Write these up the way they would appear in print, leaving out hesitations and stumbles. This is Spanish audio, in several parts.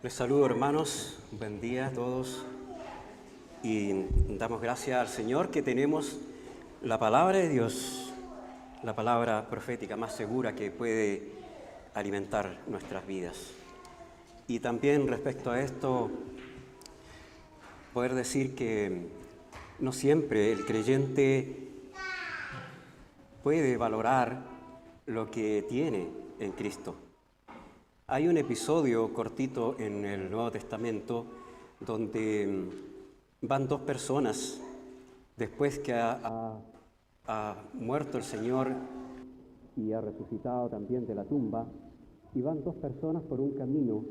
Les saludo, hermanos, buen día a todos y damos gracias al Señor que tenemos la palabra de Dios, la palabra profética más segura que puede alimentar nuestras vidas. Y también respecto a esto, poder decir que no siempre el creyente puede valorar lo que tiene en Cristo. Hay un episodio cortito en el Nuevo Testamento donde van dos personas después que ha muerto el Señor y ha resucitado también de la tumba, y van dos personas por un camino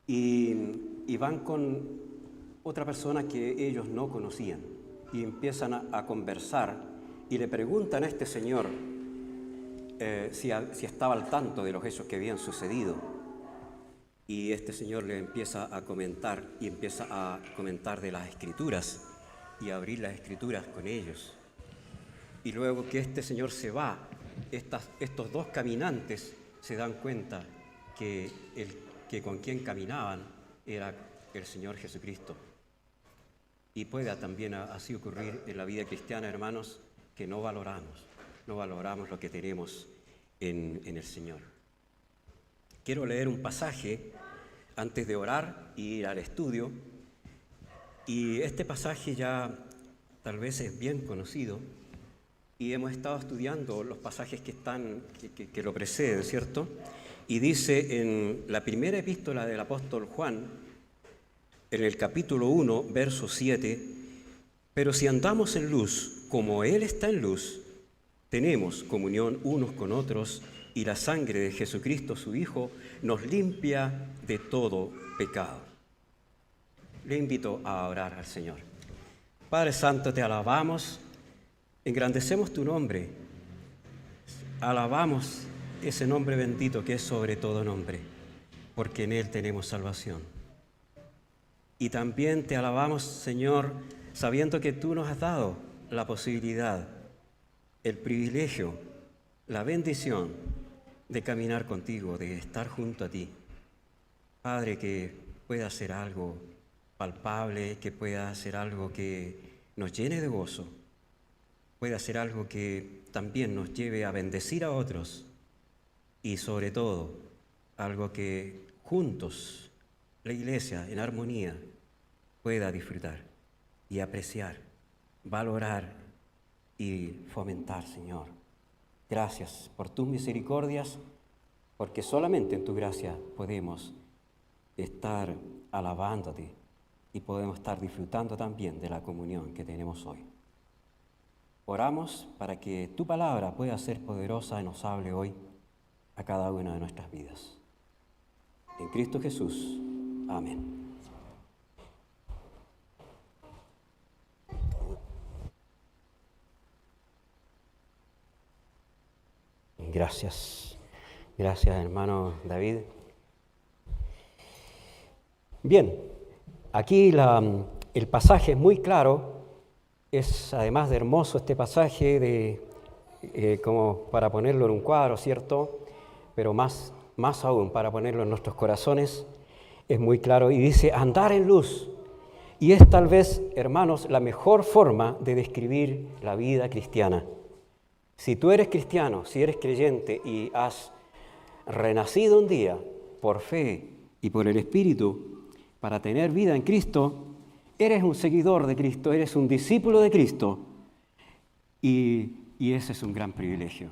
y van con otra persona que ellos no conocían y empiezan a conversar y le preguntan a este señor si estaba al tanto de los hechos que habían sucedido. Y este señor le empieza a comentar de las Escrituras y a abrir las Escrituras con ellos. Y luego que este señor se va, estos dos caminantes se dan cuenta que con quien caminaban era el Señor Jesucristo. Y puede también así ocurrir en la vida cristiana, hermanos, que no valoramos lo que tenemos en el Señor. Quiero leer un pasaje antes de orar y ir al estudio. Y este pasaje ya tal vez es bien conocido y hemos estado estudiando los pasajes que lo preceden, ¿cierto? Y dice en la primera epístola del apóstol Juan, en el capítulo 1, verso 7, «Pero si andamos en luz, como Él está en luz, tenemos comunión unos con otros, y la sangre de Jesucristo, su Hijo, nos limpia de todo pecado». Le invito a orar al Señor. Padre Santo, te alabamos, engrandecemos tu nombre, alabamos ese nombre bendito que es sobre todo nombre, porque en Él tenemos salvación. Y también te alabamos, Señor, sabiendo que tú nos has dado la posibilidad, el privilegio, la bendición de caminar contigo, de estar junto a ti. Padre, que pueda ser algo palpable, que pueda ser algo que nos llene de gozo, pueda ser algo que también nos lleve a bendecir a otros y sobre todo algo que juntos, la Iglesia en armonía, pueda disfrutar y apreciar, valorar y fomentar, Señor. Gracias por tus misericordias, porque solamente en tu gracia podemos estar alabándote y podemos estar disfrutando también de la comunión que tenemos hoy. Oramos para que tu palabra pueda ser poderosa y nos hable hoy a cada una de nuestras vidas. En Cristo Jesús. Amén. Gracias. Gracias, hermano David. Bien, aquí el pasaje es muy claro. Es además de hermoso este pasaje, como para ponerlo en un cuadro, ¿cierto? Pero más aún para ponerlo en nuestros corazones, es muy claro. Y dice, andar en luz. Y es tal vez, hermanos, la mejor forma de describir la vida cristiana. Si tú eres cristiano, si eres creyente y has renacido un día por fe y por el Espíritu para tener vida en Cristo, eres un seguidor de Cristo, eres un discípulo de Cristo y ese es un gran privilegio.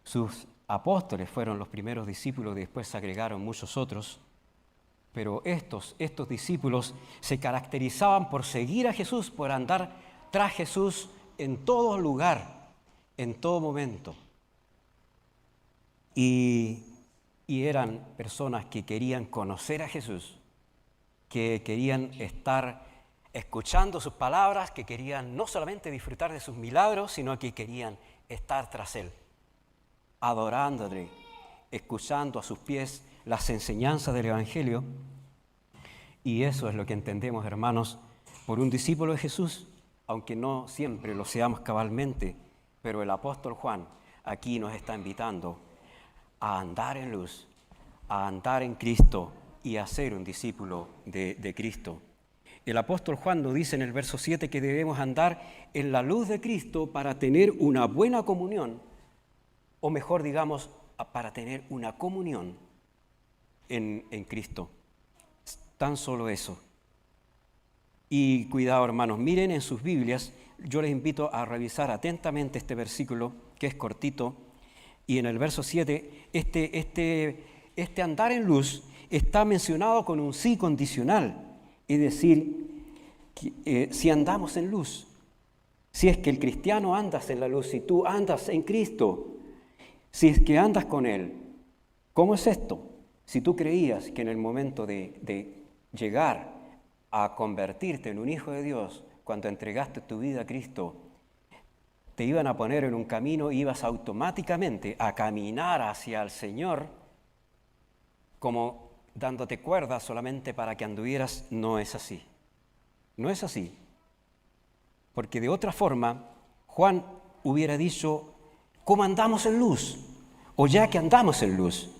Sus apóstoles fueron los primeros discípulos y después se agregaron muchos otros, pero estos discípulos se caracterizaban por seguir a Jesús, por andar tras Jesús en todo lugar, en todo momento. Y eran personas que querían conocer a Jesús, que querían estar escuchando sus palabras, que querían no solamente disfrutar de sus milagros, sino que querían estar tras Él, adorándole, escuchando a sus pies las enseñanzas del Evangelio. Y eso es lo que entendemos, hermanos, por un discípulo de Jesús, aunque no siempre lo seamos cabalmente, pero el apóstol Juan aquí nos está invitando a andar en luz, a andar en Cristo y a ser un discípulo de Cristo. El apóstol Juan nos dice en el verso 7 que debemos andar en la luz de Cristo para tener una buena comunión, o mejor digamos, para tener una comunión en Cristo. Tan solo eso. Y cuidado, hermanos, miren en sus Biblias, yo les invito a revisar atentamente este versículo, que es cortito, y en el verso 7, este andar en luz está mencionado con un sí condicional. Es decir, si andamos en luz, si es que el cristiano andas en la luz, si tú andas en Cristo, si es que andas con Él, ¿cómo es esto? Si tú creías que en el momento de llegar a convertirte en un hijo de Dios, cuando entregaste tu vida a Cristo, te iban a poner en un camino, ibas automáticamente a caminar hacia el Señor, como dándote cuerda solamente para que anduvieras, no es así. No es así. Porque de otra forma, Juan hubiera dicho, ¿cómo andamos en luz? O ya que andamos en luz.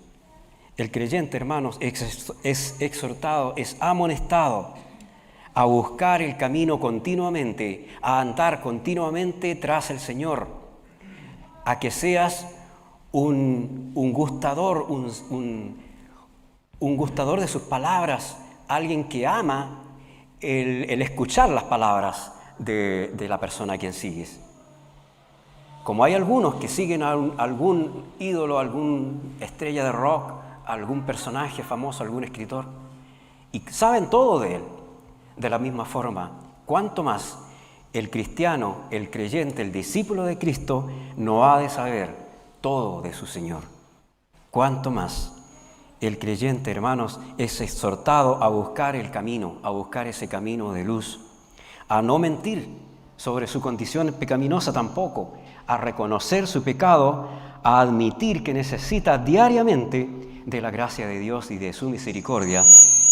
El creyente, hermanos, es exhortado, es amonestado a buscar el camino continuamente, a andar continuamente tras el Señor, a que seas un gustador, un gustador de sus palabras, alguien que ama el escuchar las palabras de la persona a quien sigues. Como hay algunos que siguen a algún ídolo, algún estrella de rock, algún personaje famoso, algún escritor, y saben todo de él. De la misma forma, cuanto más el cristiano, el creyente, el discípulo de Cristo no ha de saber todo de su Señor. Cuanto más el creyente, hermanos, es exhortado a buscar el camino, a buscar ese camino de luz, a no mentir sobre su condición pecaminosa tampoco, a reconocer su pecado, a admitir que necesita diariamente de la gracia de Dios y de su misericordia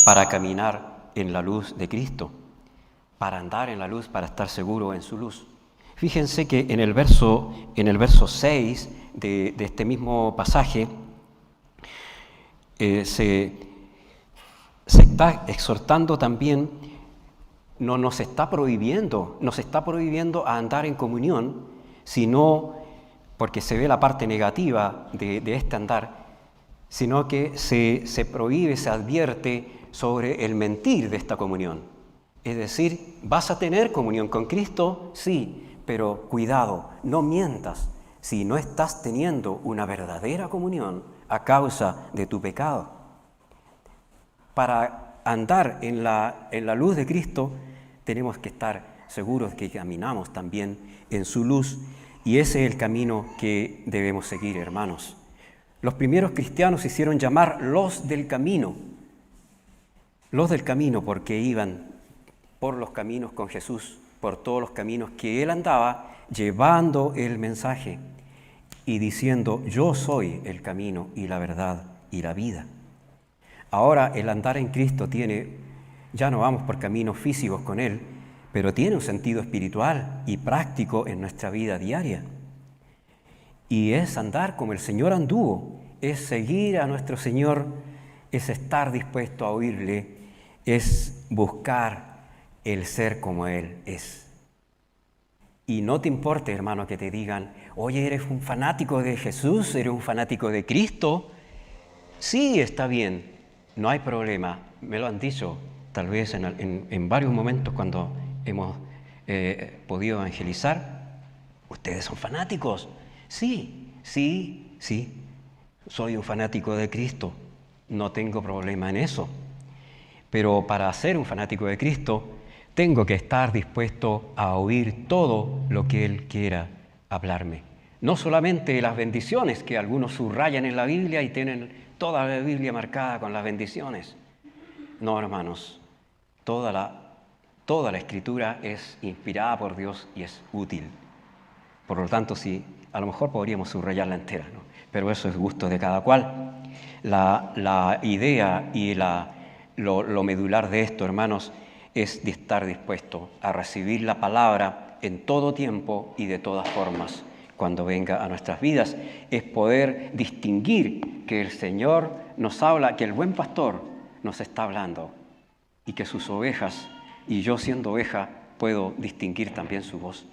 para caminar en la luz de Cristo, para andar en la luz, para estar seguro en su luz. Fíjense que en el verso 6 de este mismo pasaje se está exhortando también, no nos está prohibiendo a andar en comunión, sino porque se ve la parte negativa de este andar, sino que se prohíbe, se advierte sobre el mentir de esta comunión. Es decir, ¿vas a tener comunión con Cristo? Sí, pero cuidado, no mientas si no estás teniendo una verdadera comunión a causa de tu pecado. Para andar en la luz de Cristo, tenemos que estar seguros de que caminamos también en su luz, y ese es el camino que debemos seguir, hermanos. Los primeros cristianos se hicieron llamar los del camino porque iban por los caminos con Jesús, por todos los caminos que Él andaba, llevando el mensaje y diciendo, yo soy el camino y la verdad y la vida. Ahora el andar en Cristo ya no vamos por caminos físicos con Él, pero tiene un sentido espiritual y práctico en nuestra vida diaria. Y es andar como el Señor anduvo, es seguir a nuestro Señor, es estar dispuesto a oírle, es buscar el ser como Él es. Y no te importe, hermano, que te digan, oye, ¿eres un fanático de Jesús? ¿Eres un fanático de Cristo? Sí, está bien, no hay problema. Me lo han dicho, tal vez en varios momentos cuando hemos podido evangelizar. ¿Ustedes son fanáticos? Sí, soy un fanático de Cristo. No tengo problema en eso. Pero para ser un fanático de Cristo, tengo que estar dispuesto a oír todo lo que Él quiera hablarme. No solamente las bendiciones que algunos subrayan en la Biblia y tienen toda la Biblia marcada con las bendiciones. No, hermanos, toda la Escritura es inspirada por Dios y es útil. Por lo tanto, sí, a lo mejor podríamos subrayarla entera, ¿no? Pero eso es gusto de cada cual. La idea y lo medular de esto, hermanos, es de estar dispuesto a recibir la palabra en todo tiempo y de todas formas, cuando venga a nuestras vidas. Es poder distinguir que el Señor nos habla, que el buen pastor nos está hablando y que sus ovejas, y yo siendo oveja, puedo distinguir también su voz.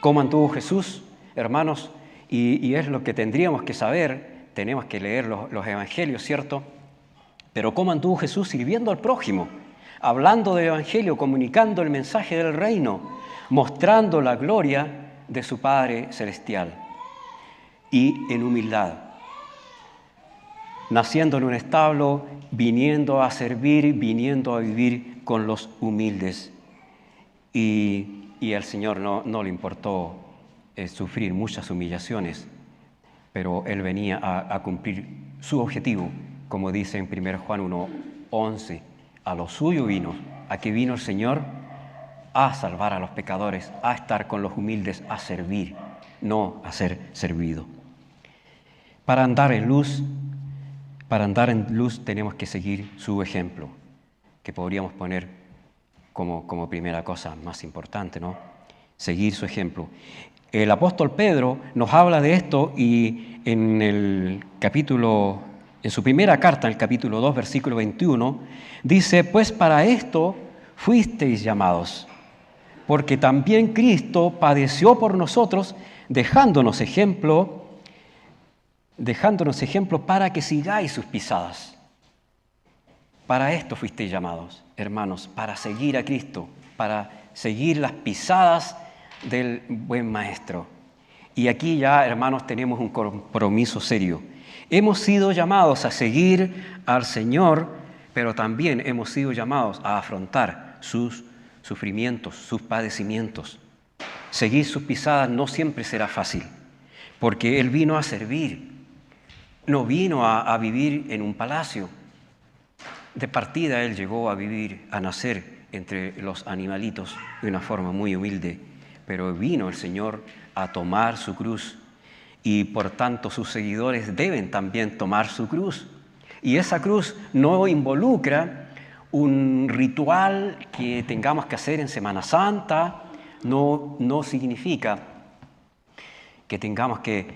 ¿Cómo anduvo Jesús, hermanos? Y es lo que tendríamos que saber, tenemos que leer los evangelios, ¿cierto? Pero ¿cómo anduvo Jesús sirviendo al prójimo? Hablando del evangelio, comunicando el mensaje del reino, mostrando la gloria de su Padre Celestial y en humildad. Naciendo en un establo, viniendo a servir, viniendo a vivir con los humildes. Y al Señor no le importó sufrir muchas humillaciones, pero Él venía a cumplir su objetivo, como dice en 1 Juan 1:11, a lo suyo vino, a que vino el Señor a salvar a los pecadores, a estar con los humildes, a servir, no a ser servido. Para andar en luz tenemos que seguir su ejemplo, que podríamos poner como primera cosa más importante, ¿no? Seguir su ejemplo. El apóstol Pedro nos habla de esto y en su primera carta, en el capítulo 2, versículo 21, dice: pues para esto fuisteis llamados, porque también Cristo padeció por nosotros, dejándonos ejemplo para que sigáis sus pisadas. Para esto fuisteis llamados, hermanos, para seguir a Cristo, para seguir las pisadas del buen Maestro. Y aquí ya, hermanos, tenemos un compromiso serio. Hemos sido llamados a seguir al Señor, pero también hemos sido llamados a afrontar sus sufrimientos, sus padecimientos. Seguir sus pisadas no siempre será fácil, porque Él vino a servir, no vino a vivir en un palacio. De partida Él llegó a vivir, a nacer entre los animalitos de una forma muy humilde, pero vino el Señor a tomar su cruz y por tanto sus seguidores deben también tomar su cruz. Y esa cruz no involucra un ritual que tengamos que hacer en Semana Santa, no significa que tengamos que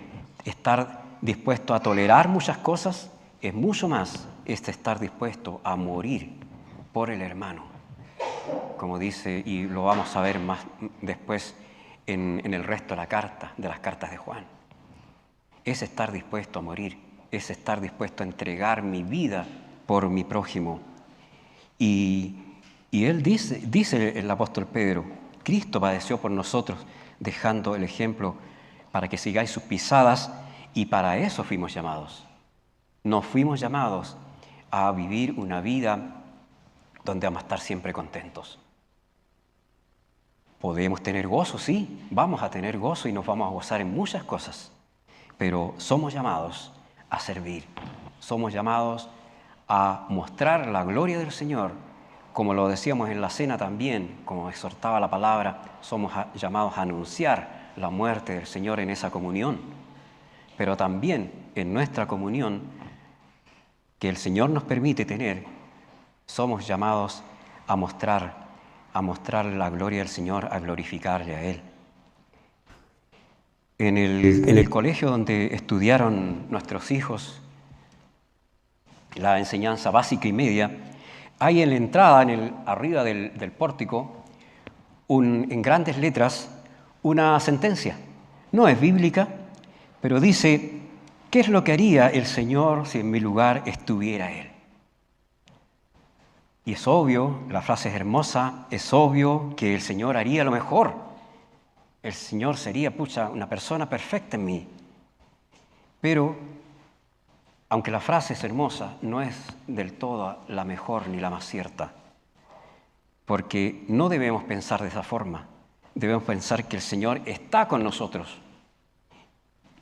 estar dispuestos a tolerar muchas cosas, es mucho más estar dispuesto a morir por el hermano, como dice, y lo vamos a ver más después en el resto de las cartas de Juan. Es estar dispuesto a morir, es estar dispuesto a entregar mi vida por mi prójimo. Y él dice el apóstol Pedro, Cristo padeció por nosotros, dejando el ejemplo para que sigáis sus pisadas, y para eso fuimos llamados. Nos fuimos llamados a vivir una vida donde vamos a estar siempre contentos. Podemos tener gozo, sí, vamos a tener gozo y nos vamos a gozar en muchas cosas, pero somos llamados a servir, somos llamados a mostrar la gloria del Señor, como lo decíamos en la cena también, como exhortaba la palabra, somos llamados a anunciar la muerte del Señor en esa comunión, pero también en nuestra comunión que el Señor nos permite tener, somos llamados a mostrar la gloria del Señor, a glorificarle a Él. En el colegio donde estudiaron nuestros hijos la enseñanza básica y media, hay en la entrada, arriba del pórtico, en grandes letras, una sentencia. No es bíblica, pero dice: ¿qué es lo que haría el Señor si en mi lugar estuviera Él? Y es obvio, la frase es hermosa, es obvio que el Señor haría lo mejor. El Señor sería, una persona perfecta en mí. Pero, aunque la frase es hermosa, no es del todo la mejor ni la más cierta. Porque no debemos pensar de esa forma. Debemos pensar que el Señor está con nosotros.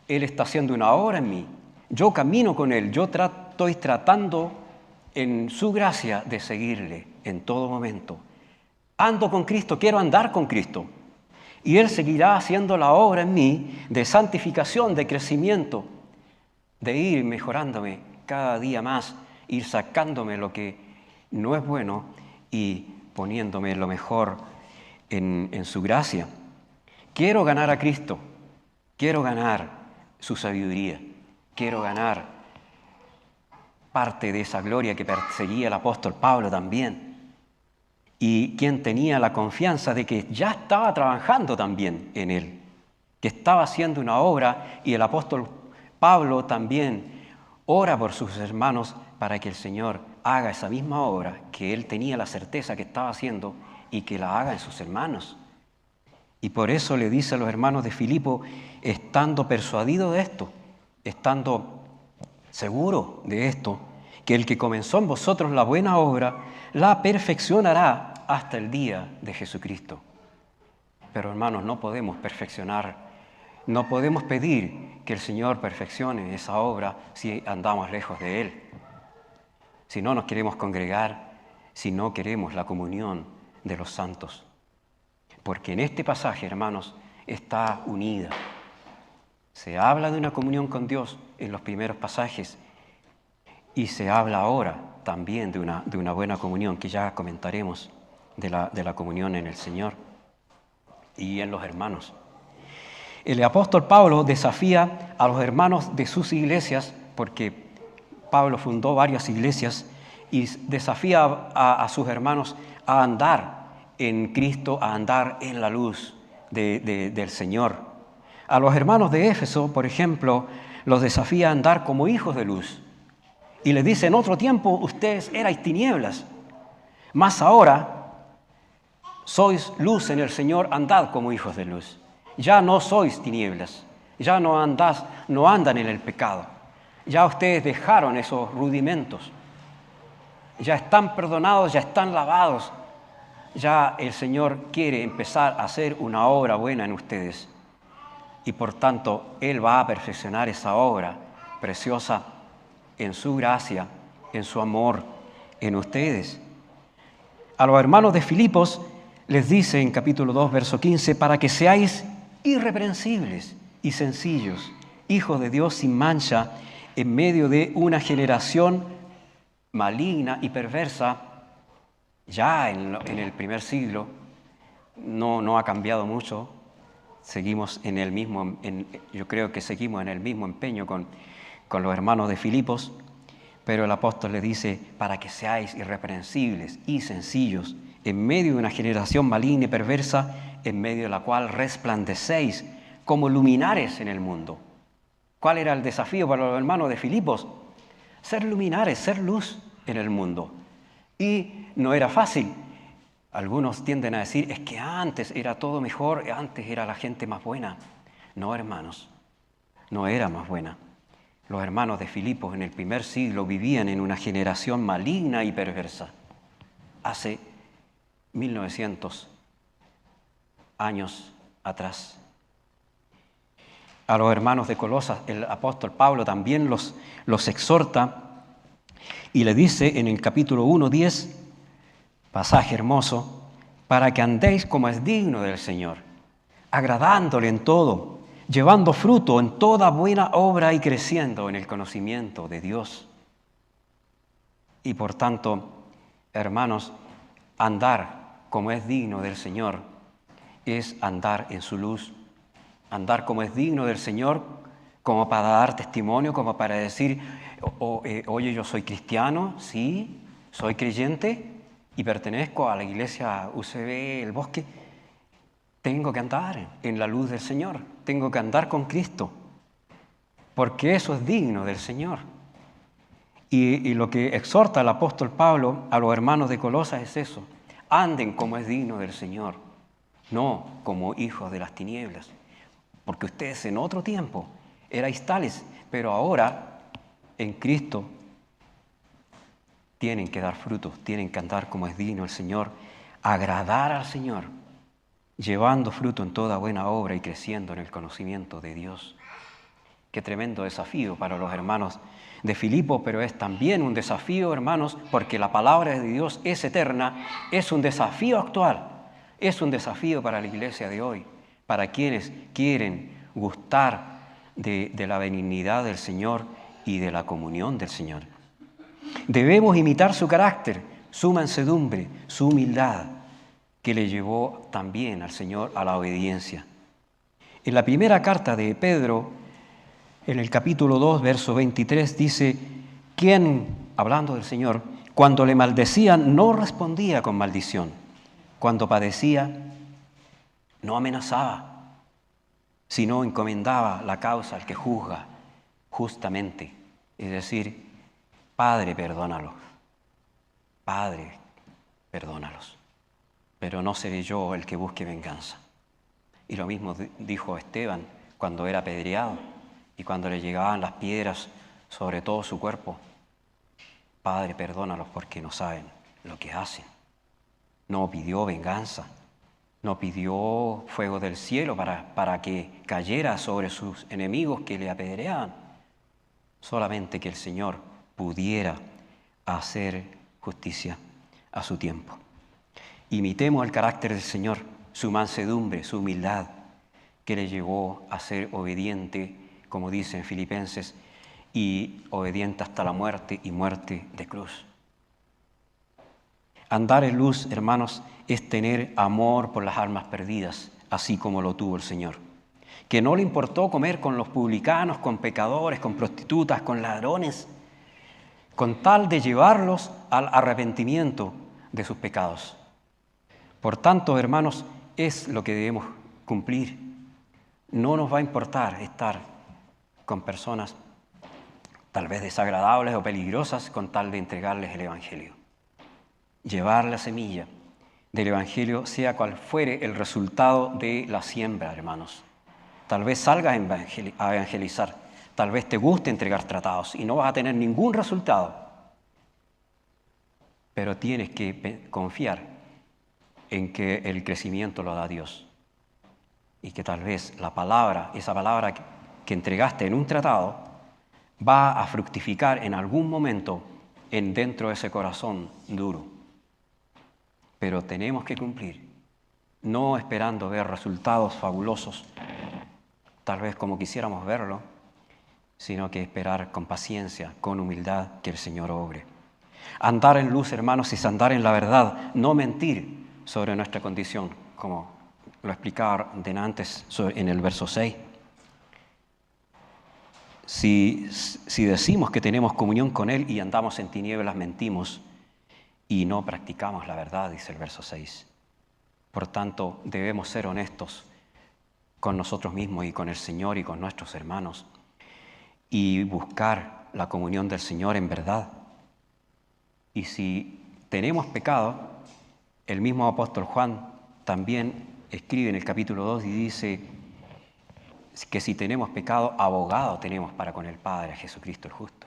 Él está haciendo una obra en mí. Yo camino con Él. Yo estoy tratando en su gracia de seguirle en todo momento. Ando con Cristo, quiero andar con Cristo. Y Él seguirá haciendo la obra en mí de santificación, de crecimiento, de ir mejorándome cada día más, ir sacándome lo que no es bueno y poniéndome lo mejor en su gracia. quiero ganar a Cristo, quiero ganar su sabiduría, quiero ganar parte de esa gloria que perseguía el apóstol Pablo también, y quien tenía la confianza de que ya estaba trabajando también en él, que estaba haciendo una obra, y el apóstol Pablo también ora por sus hermanos para que el Señor haga esa misma obra que él tenía la certeza que estaba haciendo y que la haga en sus hermanos. Y por eso le dice a los hermanos de Filipo, estando persuadido de esto, estando seguro de esto, que el que comenzó en vosotros la buena obra, la perfeccionará hasta el día de Jesucristo. Pero hermanos, no podemos perfeccionar, no podemos pedir que el Señor perfeccione esa obra si andamos lejos de Él. Si no nos queremos congregar, si no queremos la comunión de los santos. Porque en este pasaje, hermanos, está unida. Se habla de una comunión con Dios en los primeros pasajes y se habla ahora también de una buena comunión que ya comentaremos de la comunión en el Señor y en los hermanos. El apóstol Pablo desafía a los hermanos de sus iglesias, porque Pablo fundó varias iglesias, y desafía a sus hermanos a andar en Cristo, a andar en la luz del Señor. A los hermanos de Éfeso, por ejemplo, los desafía a andar como hijos de luz. Y les dice, en otro tiempo ustedes erais tinieblas, mas ahora sois luz en el Señor, andad como hijos de luz. Ya no sois tinieblas, ya no andan en el pecado. Ya ustedes dejaron esos rudimentos. Ya están perdonados, ya están lavados. Ya el Señor quiere empezar a hacer una obra buena en ustedes. Y por tanto, Él va a perfeccionar esa obra preciosa en su gracia, en su amor, en ustedes. A los hermanos de Filipos les dice en capítulo 2, verso 15, para que seáis irreprensibles y sencillos, hijos de Dios sin mancha, en medio de una generación maligna y perversa. Ya en el primer siglo no ha cambiado mucho. Seguimos en el mismo, yo creo que seguimos en el mismo empeño con los hermanos de Filipos, pero el apóstol le dice, para que seáis irreprensibles y sencillos, en medio de una generación maligna y perversa, en medio de la cual resplandecéis como luminares en el mundo. ¿Cuál era el desafío para los hermanos de Filipos? Ser luminares, ser luz en el mundo. Y no era fácil. Algunos tienden a decir, es que antes era todo mejor, antes era la gente más buena. No, hermanos, no era más buena. Los hermanos de Filipos en el primer siglo vivían en una generación maligna y perversa. Hace 1900 años atrás. A los hermanos de Colosas, el apóstol Pablo también los exhorta y le dice en el capítulo 1:10, pasaje hermoso, para que andéis como es digno del Señor, agradándole en todo, llevando fruto en toda buena obra y creciendo en el conocimiento de Dios. Y por tanto, hermanos, andar como es digno del Señor es andar en su luz, andar como es digno del Señor, como para dar testimonio, como para decir, oye, yo soy cristiano, sí, soy creyente y pertenezco a la iglesia UCB El Bosque. Tengo que andar en la luz del Señor, tengo que andar con Cristo, porque eso es digno del Señor. Y lo que exhorta el apóstol Pablo a los hermanos de Colosas es eso, anden como es digno del Señor, no como hijos de las tinieblas, porque ustedes en otro tiempo erais tales, pero ahora en Cristo tienen que dar frutos, tienen que andar como es digno el Señor, agradar al Señor, llevando fruto en toda buena obra y creciendo en el conocimiento de Dios. Qué tremendo desafío para los hermanos de Filipo, pero es también un desafío, hermanos, porque la palabra de Dios es eterna, es un desafío actual, es un desafío para la iglesia de hoy, para quienes quieren gustar de la benignidad del Señor y de la comunión del Señor. Debemos imitar su carácter, su mansedumbre, su humildad, que le llevó también al Señor a la obediencia. En la primera carta de Pedro, en el capítulo 2, verso 23, dice, ¿quién, hablando del Señor, cuando le maldecían no respondía con maldición? Cuando padecía, no amenazaba, sino encomendaba la causa al que juzga justamente. Es decir, Padre, perdónalos. Padre, perdónalos. Pero no seré yo el que busque venganza. Y lo mismo dijo Esteban cuando era apedreado y cuando le llegaban las piedras sobre todo su cuerpo. Padre, perdónalos porque no saben lo que hacen. No pidió venganza, no pidió fuego del cielo para que cayera sobre sus enemigos que le apedreaban. Solamente que el Señor pudiera hacer justicia a su tiempo. Imitemos el carácter del Señor, su mansedumbre, su humildad, que le llevó a ser obediente, como dice en Filipenses, y obediente hasta la muerte y muerte de cruz. Andar en luz, hermanos, es tener amor por las almas perdidas, así como lo tuvo el Señor. Que no le importó comer con los publicanos, con pecadores, con prostitutas, con ladrones, con tal de llevarlos al arrepentimiento de sus pecados. Por tanto, hermanos, es lo que debemos cumplir. No nos va a importar estar con personas tal vez desagradables o peligrosas con tal de entregarles el Evangelio. Llevar la semilla del Evangelio, sea cual fuere el resultado de la siembra, hermanos. Tal vez salgas a evangelizar, tal vez te guste entregar tratados y no vas a tener ningún resultado. Pero tienes que confiar en que el crecimiento lo da Dios. Y que tal vez la palabra, esa palabra que entregaste en un tratado, va a fructificar en algún momento dentro de ese corazón duro. Pero tenemos que cumplir, no esperando ver resultados fabulosos, tal vez como quisiéramos verlo, sino que esperar con paciencia, con humildad, que el Señor obre. Andar en luz, hermanos, es andar en la verdad, no mentir sobre nuestra condición, como lo explicaba antes en el verso 6. Si decimos que tenemos comunión con Él y andamos en tinieblas, mentimos y no practicamos la verdad, dice el verso 6. Por tanto, debemos ser honestos con nosotros mismos y con el Señor y con nuestros hermanos y buscar la comunión del Señor en verdad. Y si tenemos pecado, el mismo apóstol Juan también escribe en el capítulo 2 y dice que si tenemos pecado, abogado tenemos para con el Padre, a Jesucristo el justo.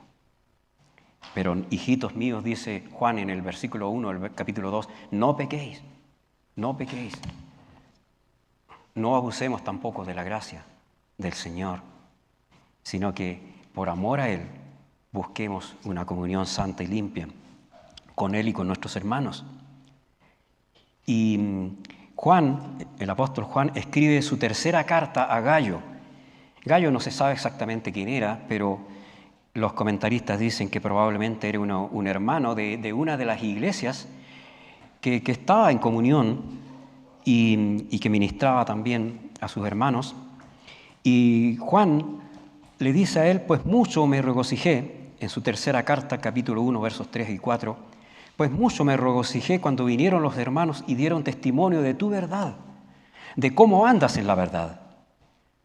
Pero hijitos míos, dice Juan en el versículo 1 del capítulo 2, no pequéis, no pequéis. No abusemos tampoco de la gracia del Señor, sino que por amor a Él busquemos una comunión santa y limpia con Él y con nuestros hermanos. Y Juan, el apóstol Juan, escribe su tercera carta a Gayo. Gayo no se sabe exactamente quién era, pero los comentaristas dicen que probablemente era un hermano de una de las iglesias que estaba en comunión y que ministraba también a sus hermanos. Y Juan le dice a él, pues mucho me regocijé, en su tercera carta, capítulo 1, versos 3 y 4, pues mucho me regocijé cuando vinieron los hermanos y dieron testimonio de tu verdad, de cómo andas en la verdad.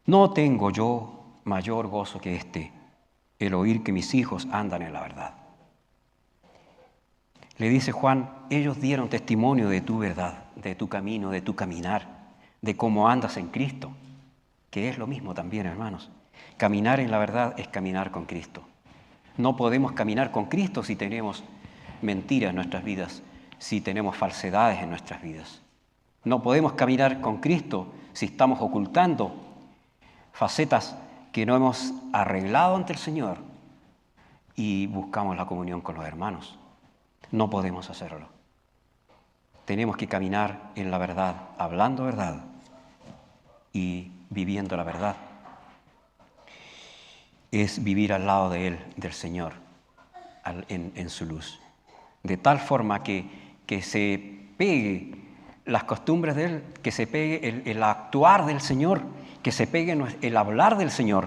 No tengo yo mayor gozo que este, el oír que mis hijos andan en la verdad. Le dice Juan, ellos dieron testimonio de tu verdad, de tu camino, de tu caminar, de cómo andas en Cristo, que es lo mismo también, hermanos. Caminar en la verdad es caminar con Cristo. No podemos caminar con Cristo si tenemos mentiras en nuestras vidas, si tenemos falsedades en nuestras vidas. No podemos caminar con Cristo si estamos ocultando facetas que no hemos arreglado ante el Señor y buscamos la comunión con los hermanos. No podemos hacerlo. Tenemos que caminar en la verdad, hablando verdad y viviendo la verdad. Es vivir al lado de Él, del Señor, en su luz. De tal forma que se pegue las costumbres de Él, que se pegue el actuar del Señor, que se pegue el hablar del Señor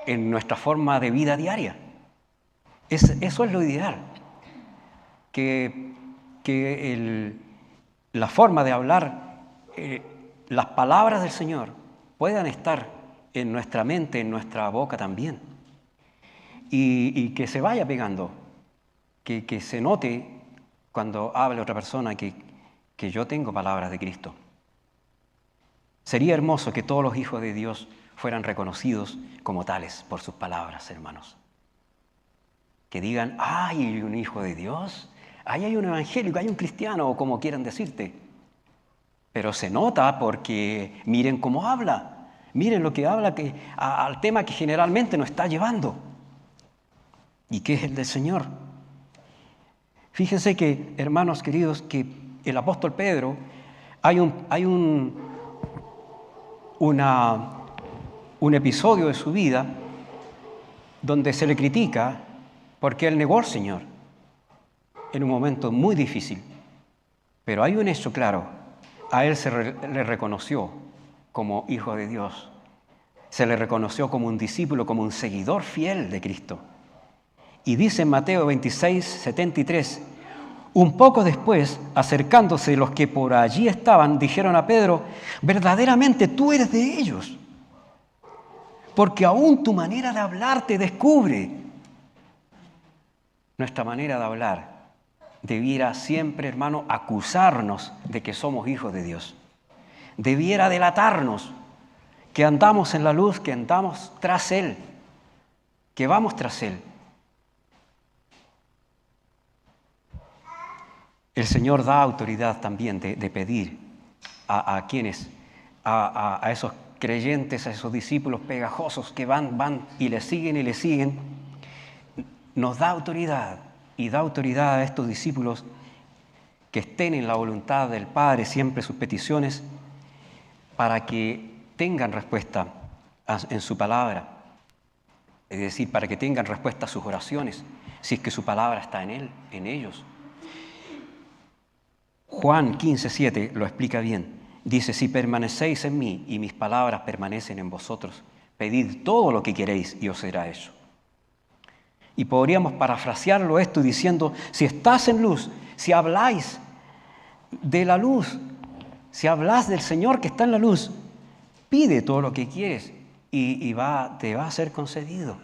en nuestra forma de vida diaria. Eso es lo ideal, que la forma de hablar, las palabras del Señor puedan estar en nuestra mente, en nuestra boca también, y que se vaya pegando, que se note cuando hable otra persona que yo tengo palabras de Cristo. Sería hermoso que todos los hijos de Dios fueran reconocidos como tales por sus palabras, hermanos. Que digan, ¡ay, hay un hijo de Dios! ¡Ay, hay un evangélico, hay un cristiano! O como quieran decirte. Pero se nota porque miren cómo habla. Miren lo que habla al tema que generalmente nos está llevando. Y que es el del Señor. Fíjense que, hermanos queridos, que el apóstol Pedro, hay un episodio de su vida donde se le critica porque él negó al Señor en un momento muy difícil. Pero hay un hecho claro, a él le reconoció como hijo de Dios, se le reconoció como un discípulo, como un seguidor fiel de Cristo. Y dice en Mateo 26, 73, un poco después, acercándose los que por allí estaban, dijeron a Pedro, verdaderamente tú eres de ellos, porque aún tu manera de hablar te descubre. Nuestra manera de hablar debiera siempre, hermano, acusarnos de que somos hijos de Dios. Debiera delatarnos que andamos en la luz, que andamos tras Él, que vamos tras Él. El Señor da autoridad también de pedir a esos creyentes, a esos discípulos pegajosos que van y le siguen, nos da autoridad y da autoridad a estos discípulos que estén en la voluntad del Padre siempre sus peticiones para que tengan respuesta en su palabra, es decir, para que tengan respuesta a sus oraciones, si es que su palabra está en ellos. Juan 15:7 lo explica bien. Dice, si permanecéis en mí y mis palabras permanecen en vosotros, pedid todo lo que queréis y os será hecho. Y podríamos parafrasearlo esto diciendo, si estás en luz, si habláis de la luz, si hablas del Señor que está en la luz, pide todo lo que quieres y te va a ser concedido.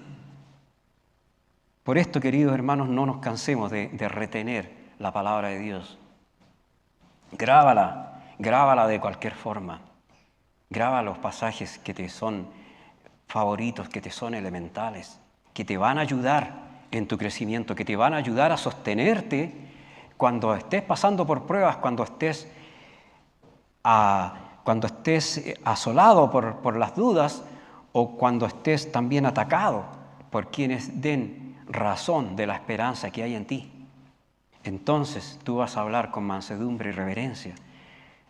Por esto, queridos hermanos, no nos cansemos de retener la palabra de Dios. Grábala de cualquier forma. Graba los pasajes que te son favoritos, que te son elementales, que te van a ayudar en tu crecimiento, que te van a ayudar a sostenerte cuando estés pasando por pruebas, cuando estés asolado por las dudas o cuando estés también atacado por quienes den razón de la esperanza que hay en ti. Entonces tú vas a hablar con mansedumbre y reverencia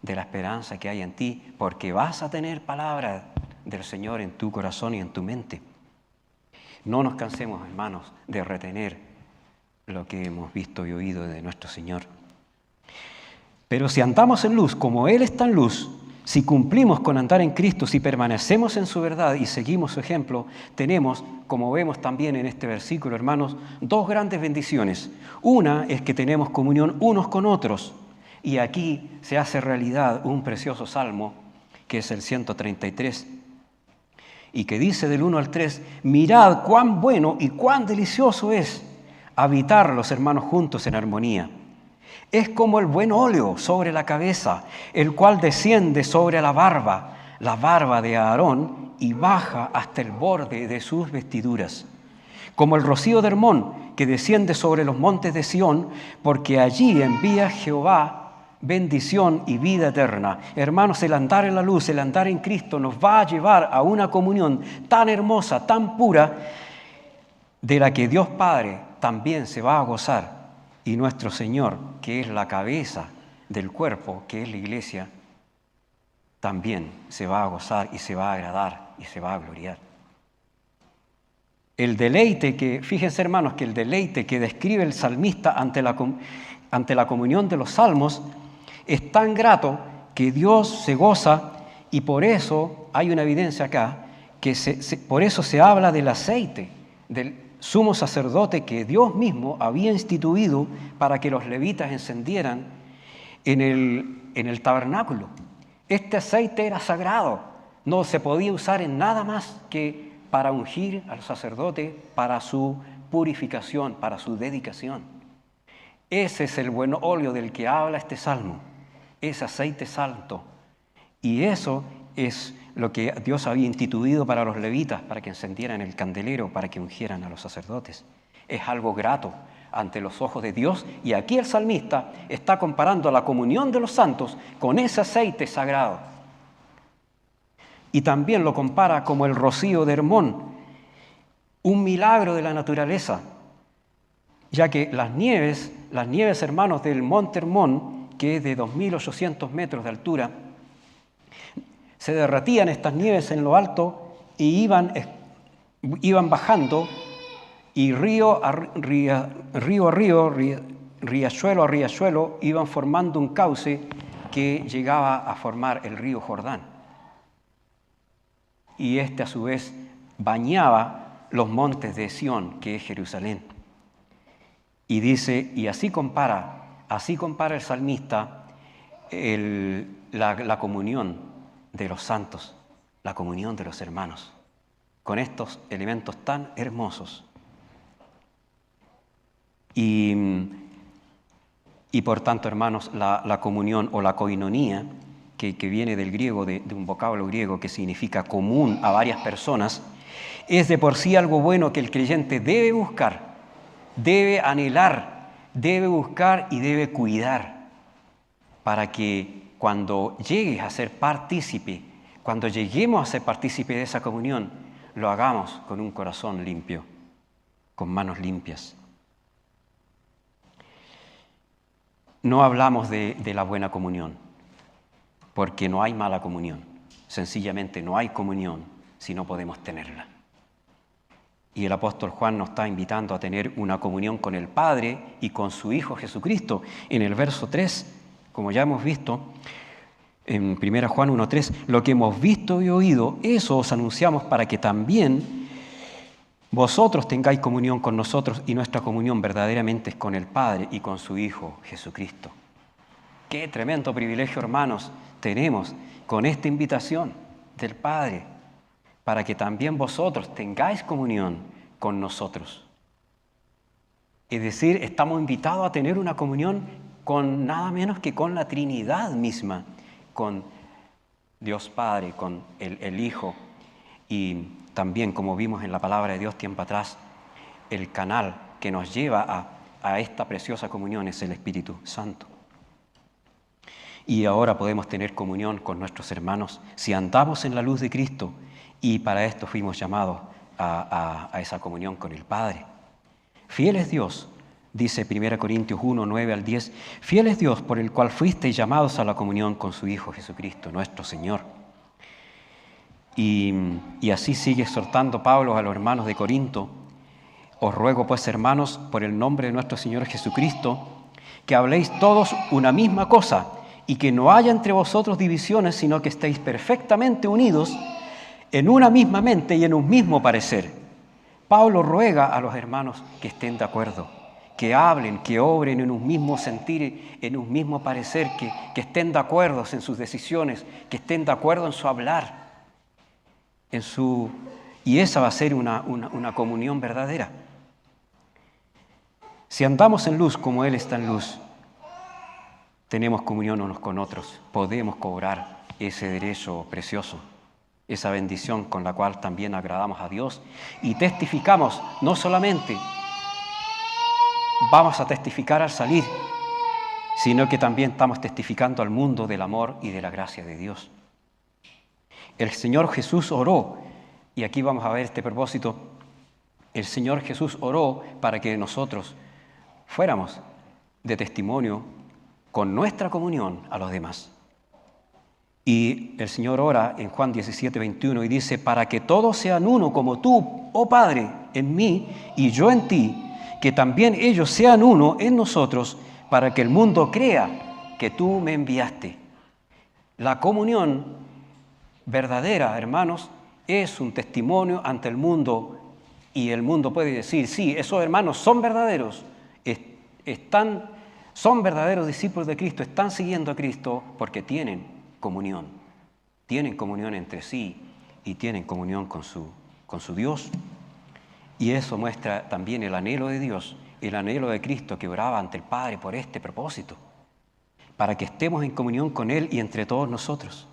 de la esperanza que hay en ti, porque vas a tener palabra del Señor en tu corazón y en tu mente. No nos cansemos, hermanos, de retener lo que hemos visto y oído de nuestro Señor. Pero si andamos en luz, como Él está en luz, si cumplimos con andar en Cristo, si permanecemos en su verdad y seguimos su ejemplo, tenemos, como vemos también en este versículo, hermanos, dos grandes bendiciones. Una es que tenemos comunión unos con otros. Y aquí se hace realidad un precioso salmo, que es el 133, y que dice del 1 al 3, mirad cuán bueno y cuán delicioso es habitar los hermanos juntos en armonía. Es como el buen óleo sobre la cabeza, el cual desciende sobre la barba de Aarón, y baja hasta el borde de sus vestiduras. Como el rocío de Hermón, que desciende sobre los montes de Sión, porque allí envía Jehová bendición y vida eterna. Hermanos, el andar en la luz, el andar en Cristo nos va a llevar a una comunión tan hermosa, tan pura, de la que Dios Padre también se va a gozar. Y nuestro Señor, que es la cabeza del cuerpo, que es la iglesia, también se va a gozar y se va a agradar y se va a gloriar. El deleite fíjense hermanos, que el deleite que describe el salmista ante la comunión de los salmos es tan grato que Dios se goza Y por eso hay una evidencia acá, que por eso se habla del aceite, del sumo sacerdote que Dios mismo había instituido para que los levitas encendieran en el tabernáculo. Este aceite era sagrado, no se podía usar en nada más que para ungir al sacerdote, para su purificación, para su dedicación. Ese es el buen óleo del que habla este salmo, ese aceite santo. Y eso es lo que Dios había instituido para los levitas, para que encendieran el candelero, para que ungieran a los sacerdotes. Es algo grato ante los ojos de Dios, y aquí el salmista está comparando la comunión de los santos con ese aceite sagrado. Y también lo compara como el rocío de Hermón, un milagro de la naturaleza, ya que las nieves, hermanos, del monte Hermón, que es de 2.800 metros de altura, se derretían estas nieves en lo alto y iban bajando, y río a río, riachuelo a riachuelo, iban formando un cauce que llegaba a formar el río Jordán. Y este a su vez bañaba los montes de Sión, que es Jerusalén. Y dice, y así compara el salmista la comunión de los santos, la comunión de los hermanos, con estos elementos tan hermosos. Y por tanto, hermanos, la comunión o la koinonía, que viene del griego, de un vocablo griego que significa común a varias personas, es de por sí algo bueno que el creyente debe buscar, debe anhelar, debe buscar y debe cuidar, para que cuando llegues a ser partícipe, cuando lleguemos a ser partícipe de esa comunión, lo hagamos con un corazón limpio, con manos limpias. No hablamos de la buena comunión, porque no hay mala comunión. Sencillamente no hay comunión si no podemos tenerla. Y el apóstol Juan nos está invitando a tener una comunión con el Padre y con su Hijo Jesucristo. En el verso 3, como ya hemos visto, en 1 Juan 1:3, lo que hemos visto y oído, eso os anunciamos para que también vosotros tengáis comunión con nosotros, y nuestra comunión verdaderamente es con el Padre y con su Hijo Jesucristo. Qué tremendo privilegio, hermanos, tenemos con esta invitación del Padre, para que también vosotros tengáis comunión con nosotros. Es decir, estamos invitados a tener una comunión con nada menos que con la Trinidad misma, con Dios Padre, con el Hijo, y también, como vimos en la palabra de Dios tiempo atrás, el canal que nos lleva a esta preciosa comunión es el Espíritu Santo. Y ahora podemos tener comunión con nuestros hermanos si andamos en la luz de Cristo, y para esto fuimos llamados a esa comunión con el Padre. Fiel es Dios, dice 1 Corintios 1, 9 al 10, fiel es Dios por el cual fuisteis llamados a la comunión con su Hijo Jesucristo, nuestro Señor. Y así sigue exhortando Pablo a los hermanos de Corinto: os ruego pues, hermanos, por el nombre de nuestro Señor Jesucristo, que habléis todos una misma cosa, y que no haya entre vosotros divisiones, sino que estéis perfectamente unidos en una misma mente y en un mismo parecer. Pablo ruega a los hermanos que estén de acuerdo, que hablen, que obren en un mismo sentir, en un mismo parecer, que estén de acuerdo en sus decisiones, que estén de acuerdo en su hablar, y esa va a ser una comunión verdadera. Si andamos en luz como Él está en luz, tenemos comunión unos con otros, podemos cobrar ese derecho precioso, esa bendición con la cual también agradamos a Dios, y testificamos. No solamente vamos a testificar al salir, sino que también estamos testificando al mundo del amor y de la gracia de Dios. El Señor Jesús oró, y aquí vamos a ver este propósito. El Señor Jesús oró para que nosotros fuéramos de testimonio con nuestra comunión a los demás. Y el Señor ora en Juan 17, 21 y dice: para que todos sean uno como tú, oh Padre, en mí y yo en ti, que también ellos sean uno en nosotros, para que el mundo crea que tú me enviaste. La comunión verdadera, hermanos, es un testimonio ante el mundo, y el mundo puede decir, sí, esos hermanos son verdaderos, son verdaderos discípulos de Cristo, están siguiendo a Cristo porque tienen comunión entre sí y tienen comunión con su Dios. Y eso muestra también el anhelo de Dios, el anhelo de Cristo que oraba ante el Padre por este propósito, para que estemos en comunión con Él y entre todos nosotros.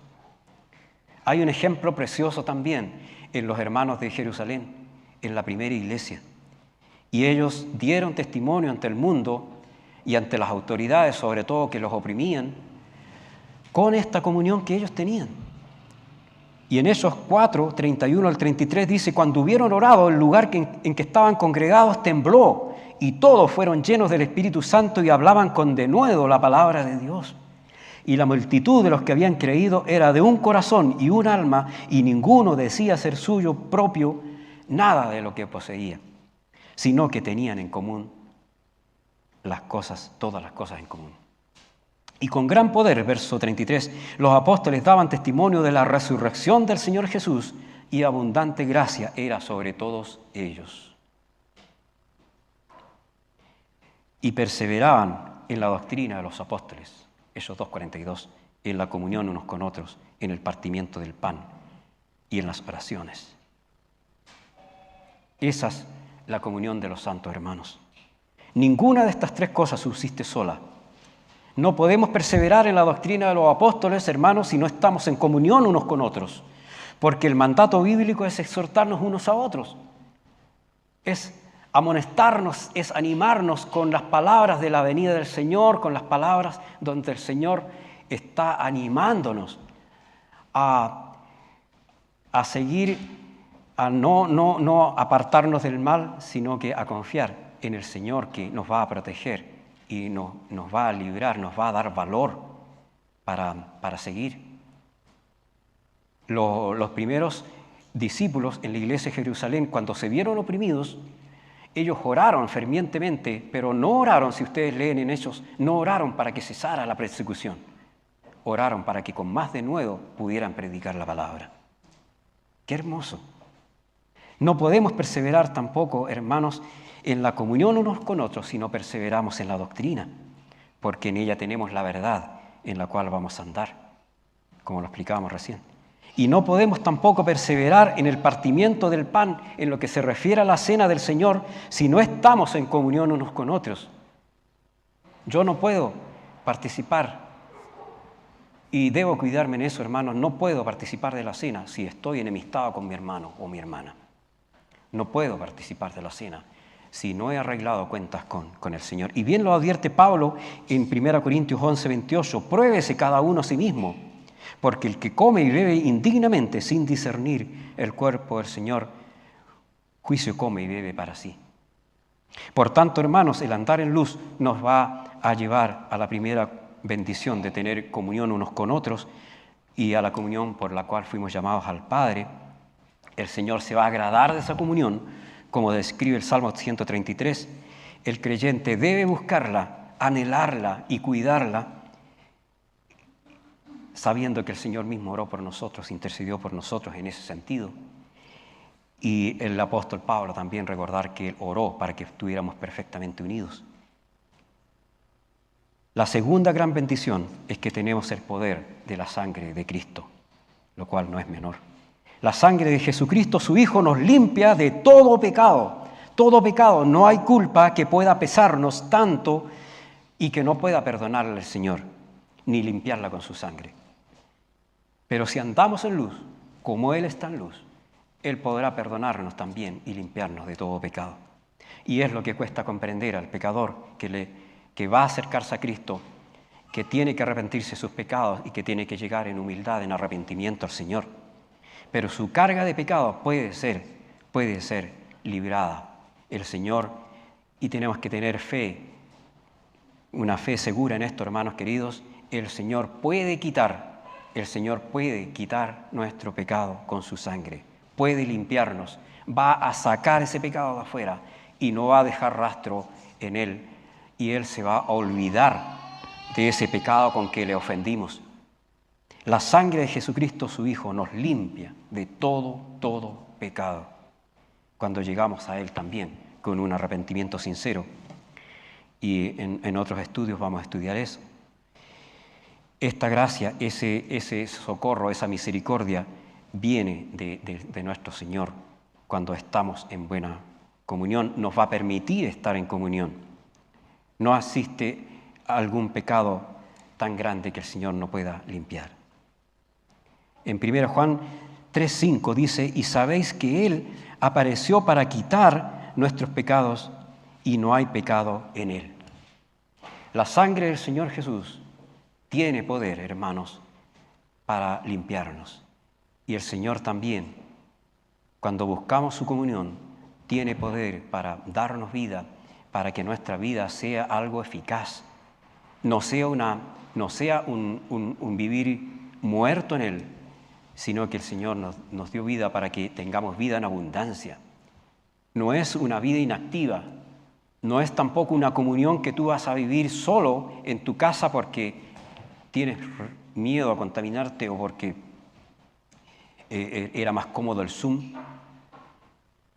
Hay un ejemplo precioso también en los hermanos de Jerusalén, en la primera iglesia. Y ellos dieron testimonio ante el mundo y ante las autoridades, sobre todo que los oprimían, con esta comunión que ellos tenían. Y en esos 4, 31 al 33 dice, cuando hubieron orado, el lugar en que estaban congregados tembló, y todos fueron llenos del Espíritu Santo y hablaban con denuedo la palabra de Dios. Y la multitud de los que habían creído era de un corazón y un alma, y ninguno decía ser suyo propio nada de lo que poseía, sino que tenían en común todas las cosas en común. Y con gran poder, verso 33, los apóstoles daban testimonio de la resurrección del Señor Jesús, y abundante gracia era sobre todos ellos. Y perseveraban en la doctrina de los apóstoles, Hechos 2:42, en la comunión unos con otros, en el partimiento del pan y en las oraciones. Esa es la comunión de los santos hermanos. Ninguna de estas tres cosas subsiste sola. No podemos perseverar en la doctrina de los apóstoles, hermanos, si no estamos en comunión unos con otros, porque el mandato bíblico es exhortarnos unos a otros, es amonestarnos, es animarnos con las palabras de la venida del Señor, con las palabras donde el Señor está animándonos a seguir, a no apartarnos del mal, sino que a confiar en el Señor que nos va a proteger y nos va a librar, nos va a dar valor para seguir. Los primeros discípulos en la iglesia de Jerusalén, cuando se vieron oprimidos, ellos oraron fervientemente, pero no oraron, si ustedes leen en Hechos, no oraron para que cesara la persecución. Oraron para que con más denuedo pudieran predicar la palabra. ¡Qué hermoso! No podemos perseverar tampoco, hermanos, en la comunión unos con otros si no perseveramos en la doctrina, porque en ella tenemos la verdad en la cual vamos a andar, como lo explicábamos recién. Y no podemos tampoco perseverar en el partimiento del pan en lo que se refiere a la cena del Señor si no estamos en comunión unos con otros. Yo no puedo participar, y debo cuidarme en eso, hermanos, no puedo participar de la cena si estoy enemistado con mi hermano o mi hermana. No puedo participar de la cena si no he arreglado cuentas con el Señor. Y bien lo advierte Pablo en 1 Corintios 11:28, pruébese cada uno a sí mismo, porque el que come y bebe indignamente sin discernir el cuerpo del Señor, juicio come y bebe para sí. Por tanto, hermanos, el andar en luz nos va a llevar a la primera bendición de tener comunión unos con otros y a la comunión por la cual fuimos llamados al Padre. El Señor se va a agradar de esa comunión, como describe el Salmo 133. El creyente debe buscarla, anhelarla y cuidarla, sabiendo que el Señor mismo oró por nosotros, intercedió por nosotros en ese sentido. Y el apóstol Pablo también recordar que él oró para que estuviéramos perfectamente unidos. La segunda gran bendición es que tenemos el poder de la sangre de Cristo, lo cual no es menor. La sangre de Jesucristo, su Hijo, nos limpia de todo pecado. Todo pecado, no hay culpa que pueda pesarnos tanto y que no pueda perdonarle al Señor, ni limpiarla con su sangre. Pero si andamos en luz, como Él está en luz, Él podrá perdonarnos también y limpiarnos de todo pecado. Y es lo que cuesta comprender al pecador que va a acercarse a Cristo, que tiene que arrepentirse de sus pecados y que tiene que llegar en humildad, en arrepentimiento al Señor. Pero su carga de pecado puede ser librada. El Señor, y tenemos que tener fe, una fe segura en esto, hermanos queridos, el Señor puede quitar nuestro pecado con su sangre, puede limpiarnos, va a sacar ese pecado de afuera y no va a dejar rastro en él, y Él se va a olvidar de ese pecado con que le ofendimos. La sangre de Jesucristo, su Hijo, nos limpia de todo pecado cuando llegamos a Él también con un arrepentimiento sincero. Y en otros estudios vamos a estudiar eso. Esta gracia, ese socorro, esa misericordia viene de nuestro Señor cuando estamos en buena comunión. Nos va a permitir estar en comunión. No existe algún pecado tan grande que el Señor no pueda limpiar. En 1 Juan 3:5 dice: y sabéis que Él apareció para quitar nuestros pecados y no hay pecado en Él. La sangre del Señor Jesús tiene poder, hermanos, para limpiarnos. Y el Señor también, cuando buscamos su comunión, tiene poder para darnos vida, para que nuestra vida sea algo eficaz, no sea un vivir muerto en Él, sino que el Señor nos dio vida para que tengamos vida en abundancia. No es una vida inactiva, no es tampoco una comunión que tú vas a vivir solo en tu casa porque tienes miedo a contaminarte o porque era más cómodo el Zoom.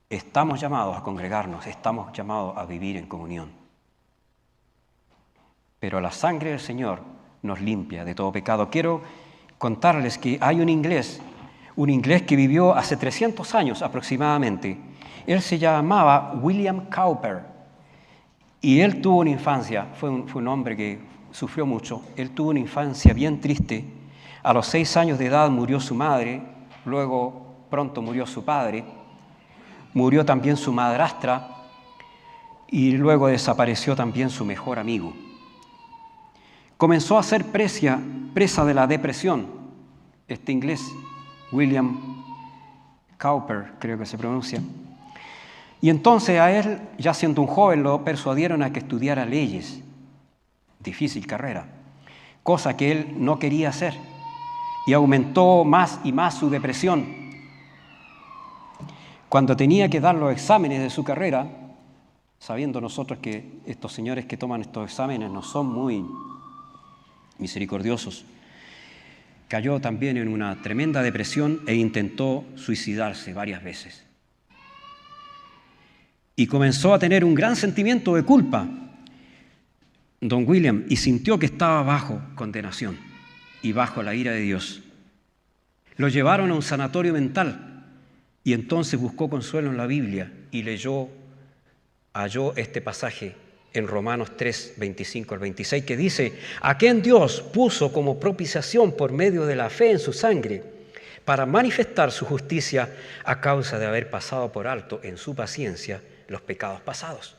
Estamos llamados a congregarnos, estamos llamados a vivir en comunión. Pero la sangre del Señor nos limpia de todo pecado. Quiero contarles que hay un inglés que vivió hace 300 años aproximadamente. Él se llamaba William Cowper y él tuvo una infancia, fue un hombre que sufrió mucho. Él tuvo una infancia bien triste. A los 6 años de edad murió su madre, luego pronto murió su padre, murió también su madrastra y luego desapareció también su mejor amigo. Comenzó a ser presa de la depresión. Este inglés, William Cowper, creo que se pronuncia. Y entonces a él, ya siendo un joven, lo persuadieron a que estudiara leyes. Difícil carrera, cosa que él no quería hacer. Y aumentó más y más su depresión. Cuando tenía que dar los exámenes de su carrera, sabiendo nosotros que estos señores que toman estos exámenes no son muy misericordiosos, cayó también en una tremenda depresión e intentó suicidarse varias veces. Y comenzó a tener un gran sentimiento de culpa, don William, y sintió que estaba bajo condenación y bajo la ira de Dios. Lo llevaron a un sanatorio mental y entonces buscó consuelo en la Biblia y halló este pasaje en Romanos 3, 25 al 26, que dice: a quien Dios puso como propiciación por medio de la fe en su sangre, para manifestar su justicia a causa de haber pasado por alto en su paciencia los pecados pasados,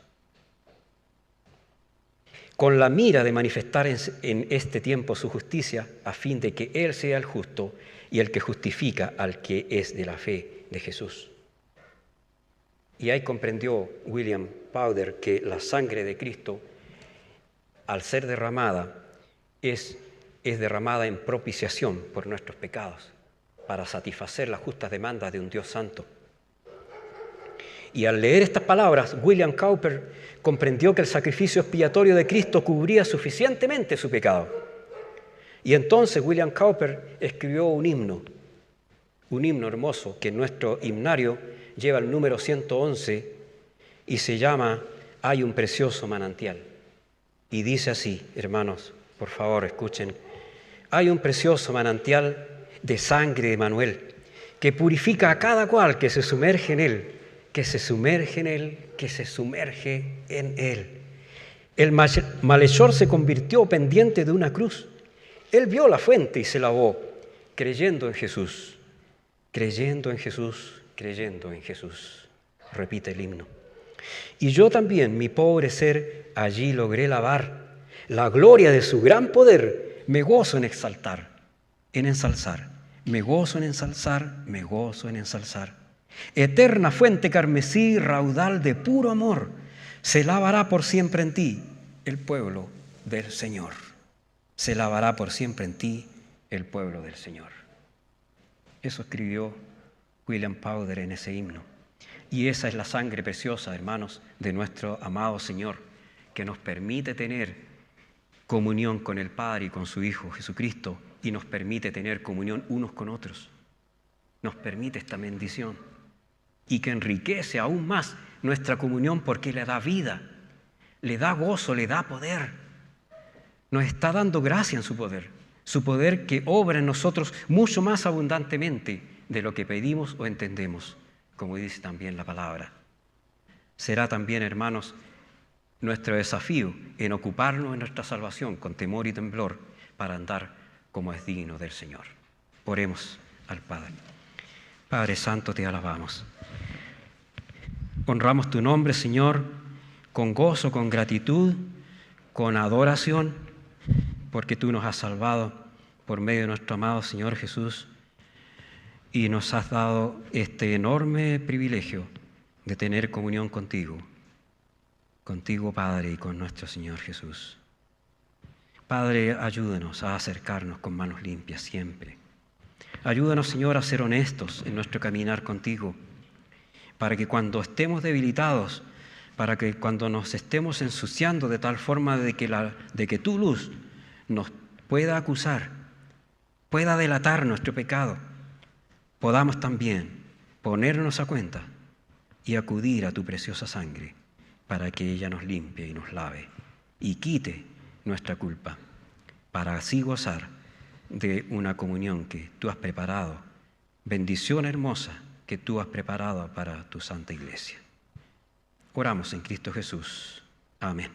con la mira de manifestar en este tiempo su justicia, a fin de que Él sea el justo y el que justifica al que es de la fe de Jesús. Y ahí comprendió William Powder que la sangre de Cristo, al ser derramada, es derramada en propiciación por nuestros pecados, para satisfacer las justas demandas de un Dios santo. Y al leer estas palabras, William Cowper comprendió que el sacrificio expiatorio de Cristo cubría suficientemente su pecado. Y entonces William Cowper escribió un himno hermoso que en nuestro himnario lleva el número 111 y se llama Hay un precioso manantial. Y dice así, hermanos, por favor escuchen: hay un precioso manantial de sangre de Emanuel que purifica a cada cual que se sumerge en él, que se sumerge en él, que se sumerge en él. El malhechor se convirtió pendiente de una cruz. Él vio la fuente y se lavó, creyendo en Jesús, creyendo en Jesús, creyendo en Jesús. Repite el himno. Y yo también, mi pobre ser, allí logré lavar. La gloria de su gran poder me gozo en exaltar, en ensalzar. Me gozo en ensalzar, me gozo en ensalzar. Eterna fuente carmesí, raudal de puro amor, se lavará por siempre en ti el pueblo del Señor. Se lavará por siempre en ti el pueblo del Señor. Eso escribió William Powder en ese himno. Y esa es la sangre preciosa, hermanos, de nuestro amado Señor, que nos permite tener comunión con el Padre y con su Hijo Jesucristo y nos permite tener comunión unos con otros. Nos permite esta bendición y que enriquece aún más nuestra comunión porque le da vida, le da gozo, le da poder. Nos está dando gracia en su poder que obra en nosotros mucho más abundantemente de lo que pedimos o entendemos, como dice también la palabra. Será también, hermanos, nuestro desafío en ocuparnos en nuestra salvación con temor y temblor para andar como es digno del Señor. Oremos al Padre. Padre Santo, te alabamos. Honramos tu nombre, Señor, con gozo, con gratitud, con adoración, porque tú nos has salvado por medio de nuestro amado Señor Jesús y nos has dado este enorme privilegio de tener comunión contigo, Padre, y con nuestro Señor Jesús. Padre, ayúdanos a acercarnos con manos limpias siempre. Ayúdanos, Señor, a ser honestos en nuestro caminar contigo, para que cuando estemos debilitados, para que cuando nos estemos ensuciando de tal forma de que tu luz nos pueda acusar, pueda delatar nuestro pecado, podamos también ponernos a cuenta y acudir a tu preciosa sangre para que ella nos limpie y nos lave y quite nuestra culpa, para así gozar de una comunión que tú has preparado, bendición hermosa que tú has preparado para tu santa iglesia. Oramos en Cristo Jesús. Amén.